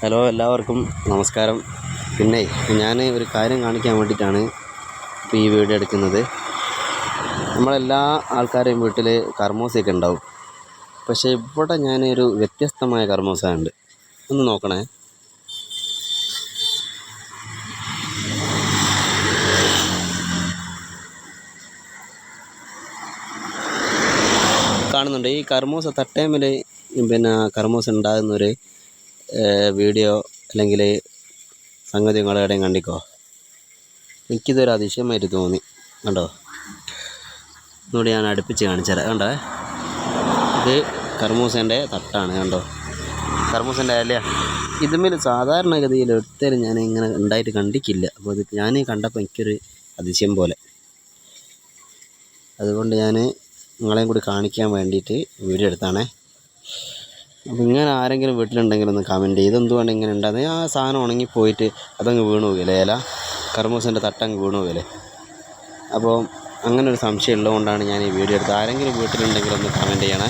Hello, എല്ലാവർക്കും നമസ്കാരം. പിന്നെ ഞാൻ ഒരു കാര്യം കാണിക്കാൻ വേണ്ടിയിട്ടാണ് ഇപ്പോൾ ഈ വീഡിയോ എടുക്കുന്നത്. നമ്മളെല്ലാ ആൾക്കാരെയും വീട്ടിൽ കർമൂസയൊക്കെ ഉണ്ടാവും. പക്ഷേ ഇവിടെ ഞാനൊരു വ്യത്യസ്തമായ കർമൂസ ഉണ്ട്. ഒന്ന് നോക്കണേ. കാണുന്നുണ്ട് ഈ കർമൂസ തട്ടേമിൽ കർമൂസ ഉണ്ടാകുന്നൊരു വീഡിയോ അല്ലെങ്കിൽ സംഗതി നിങ്ങൾ എവിടെയും കണ്ടിക്കോ. എനിക്കിതൊരു അതിശയമായിട്ട് തോന്നി. കണ്ടോ, ഇതോടെ ഞാൻ അടുപ്പിച്ച് കാണിച്ചുതരാം. കണ്ടോ, ഇത് കർമൂസേൻ്റെ തട്ടാണ്. കണ്ടോ, കർമൂസേൻ്റെ ഇല. ഇതുമേൽ സാധാരണഗതിയിൽ ഒരിക്കലും ഞാൻ ഇങ്ങനെ ഉണ്ടായിട്ട് കണ്ടിക്കില്ല. അപ്പോൾ അത് ഞാൻ കണ്ടപ്പോൾ എനിക്കൊരു അതിശയം പോലെ. അതുകൊണ്ട് ഞാൻ നിങ്ങളെയും കൂടി കാണിക്കാൻ വേണ്ടിയിട്ട് വീഡിയോ എടുത്താണേ. അപ്പോൾ ഇങ്ങനെ ആരെങ്കിലും വീട്ടിലുണ്ടെങ്കിൽ ഒന്ന് കമൻറ്റ് ചെയ്ത് എന്തുകൊണ്ട് ഇങ്ങനെ ഉണ്ടാകുന്നത്. ആ സാധനം ഉണങ്ങിപ്പോയിട്ട് അതങ്ങ് വീണു പോകില്ലേ, ഇല കർമൂസൻ്റെ തട്ടങ്ങ് വീണു പോകില്ലേ. അപ്പോൾ അങ്ങനെ ഒരു സംശയം ഉള്ളതുകൊണ്ടാണ് ഞാൻ ഈ വീഡിയോ എടുത്തത്. ആരെങ്കിലും വീട്ടിലുണ്ടെങ്കിൽ ഒന്ന് കമൻറ്റ് ചെയ്യണേ.